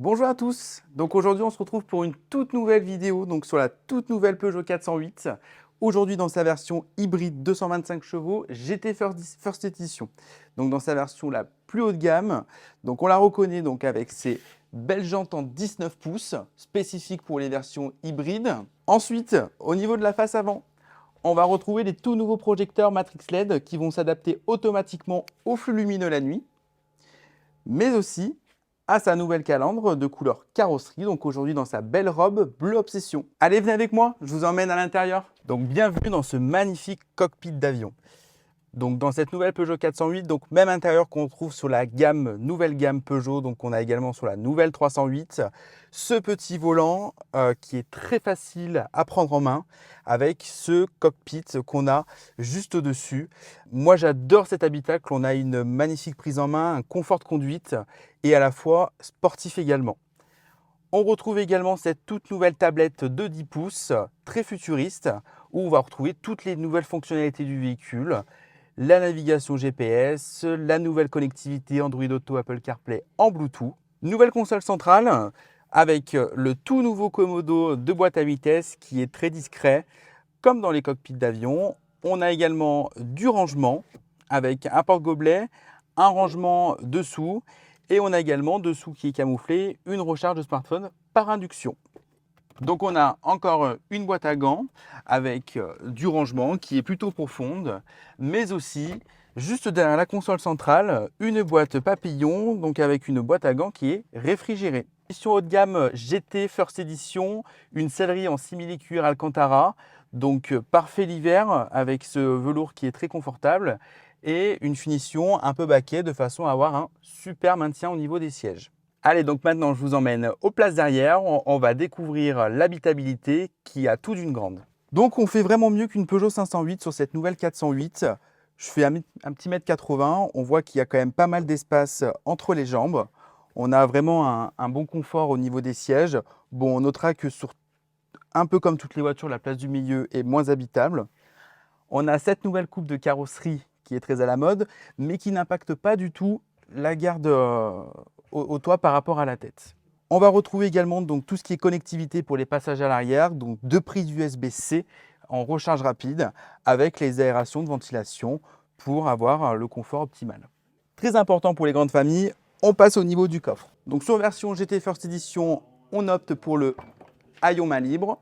Bonjour à tous, donc aujourd'hui on se retrouve pour une toute nouvelle vidéo donc sur la toute nouvelle Peugeot 408. Aujourd'hui dans sa version hybride 225 chevaux GT First Edition. Donc dans sa version la plus haut de gamme. Donc on la reconnaît donc avec ses belles jantes en 19 pouces, spécifiques pour les versions hybrides. Ensuite, au niveau de la face avant, on va retrouver les tout nouveaux projecteurs Matrix LED qui vont s'adapter automatiquement au flux lumineux la nuit, mais aussi à sa nouvelle calandre de couleur carrosserie, donc aujourd'hui dans sa belle robe bleu obsession. Allez, venez avec moi, je vous emmène à l'intérieur. Donc bienvenue dans ce magnifique cockpit d'avion. Donc dans cette nouvelle Peugeot 408, donc même intérieur qu'on trouve sur la nouvelle gamme Peugeot, donc on a également sur la nouvelle 308, ce petit volant qui est très facile à prendre en main avec ce cockpit qu'on a juste au-dessus. Moi j'adore cet habitacle, on a une magnifique prise en main, un confort de conduite et à la fois sportif également. On retrouve également cette toute nouvelle tablette de 10 pouces, très futuriste, où on va retrouver toutes les nouvelles fonctionnalités du véhicule, la navigation GPS, la nouvelle connectivité Android Auto, Apple CarPlay en Bluetooth, nouvelle console centrale avec le tout nouveau commodo de boîte à vitesse qui est très discret, comme dans les cockpits d'avion. On a également du rangement avec un porte-gobelet, un rangement dessous et on a également dessous qui est camouflé une recharge de smartphone par induction. Donc on a encore une boîte à gants avec du rangement qui est plutôt profonde, mais aussi juste derrière la console centrale, une boîte papillon, donc avec une boîte à gants qui est réfrigérée. Édition haut de gamme GT First Edition, une sellerie en simili-cuir Alcantara, donc parfait l'hiver avec ce velours qui est très confortable et une finition un peu baquet de façon à avoir un super maintien au niveau des sièges. Allez, donc maintenant je vous emmène aux places derrière, on va découvrir l'habitabilité qui a tout d'une grande. Donc on fait vraiment mieux qu'une Peugeot 508 sur cette nouvelle 408. Je fais un petit mètre 80, on voit qu'il y a quand même pas mal d'espace entre les jambes. On a vraiment un bon confort au niveau des sièges. Bon, on notera que un peu comme toutes les voitures, la place du milieu est moins habitable. On a cette nouvelle coupe de carrosserie qui est très à la mode, mais qui n'impacte pas du tout la garde au toit par rapport à la tête. On va retrouver également donc, tout ce qui est connectivité pour les passages à l'arrière, donc deux prises USB-C en recharge rapide avec les aérations de ventilation pour avoir le confort optimal. Très important pour les grandes familles, on passe au niveau du coffre. Donc sur version GT First Edition, on opte pour le haillon main libre,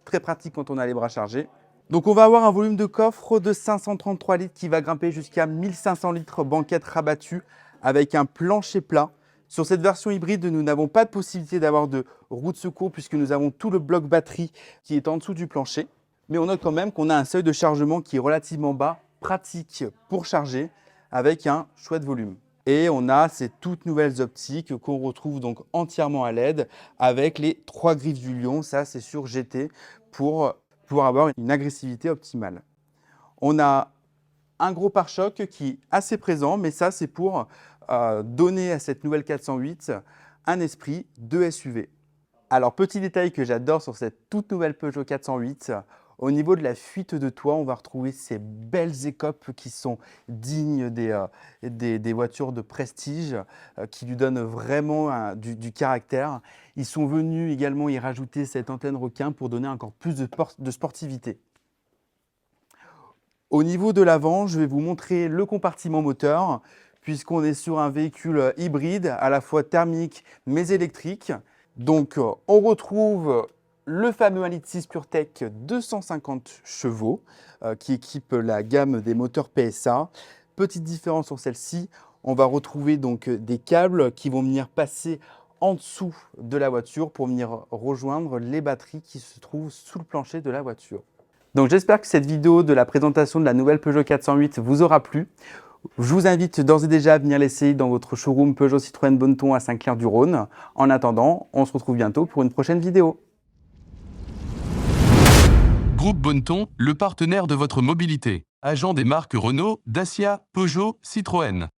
très pratique quand on a les bras chargés. Donc on va avoir un volume de coffre de 533 litres qui va grimper jusqu'à 1500 litres banquette rabattue avec un plancher plat. Sur cette version hybride, nous n'avons pas de possibilité d'avoir de roue de secours puisque nous avons tout le bloc batterie qui est en dessous du plancher. Mais on note quand même qu'on a un seuil de chargement qui est relativement bas, pratique pour charger avec un chouette volume. Et on a ces toutes nouvelles optiques qu'on retrouve donc entièrement à LED avec les 3 griffes du lion. Ça, c'est sur GT pour avoir une agressivité optimale. On a un gros pare-choc qui est assez présent, mais ça, c'est pour donner à cette nouvelle 408 un esprit de SUV. Alors, petit détail que j'adore sur cette toute nouvelle Peugeot 408, au niveau de la fuite de toit, on va retrouver ces belles écopes qui sont dignes des voitures de prestige, qui lui donnent vraiment du caractère. Ils sont venus également y rajouter cette antenne requin pour donner encore plus de sportivité. Au niveau de l'avant, je vais vous montrer le compartiment moteur, puisqu'on est sur un véhicule hybride, à la fois thermique mais électrique. Donc, on retrouve le fameux 1.6 PureTech 250 chevaux qui équipe la gamme des moteurs PSA. Petite différence sur celle-ci, on va retrouver donc des câbles qui vont venir passer en dessous de la voiture pour venir rejoindre les batteries qui se trouvent sous le plancher de la voiture. Donc j'espère que cette vidéo de la présentation de la nouvelle Peugeot 408 vous aura plu. Je vous invite d'ores et déjà à venir l'essayer dans votre showroom Peugeot Citroën Bonneton à Saint-Clair-du-Rhône. En attendant, on se retrouve bientôt pour une prochaine vidéo. Groupe Bonneton, le partenaire de votre mobilité. Agent des marques Renault, Dacia, Peugeot, Citroën.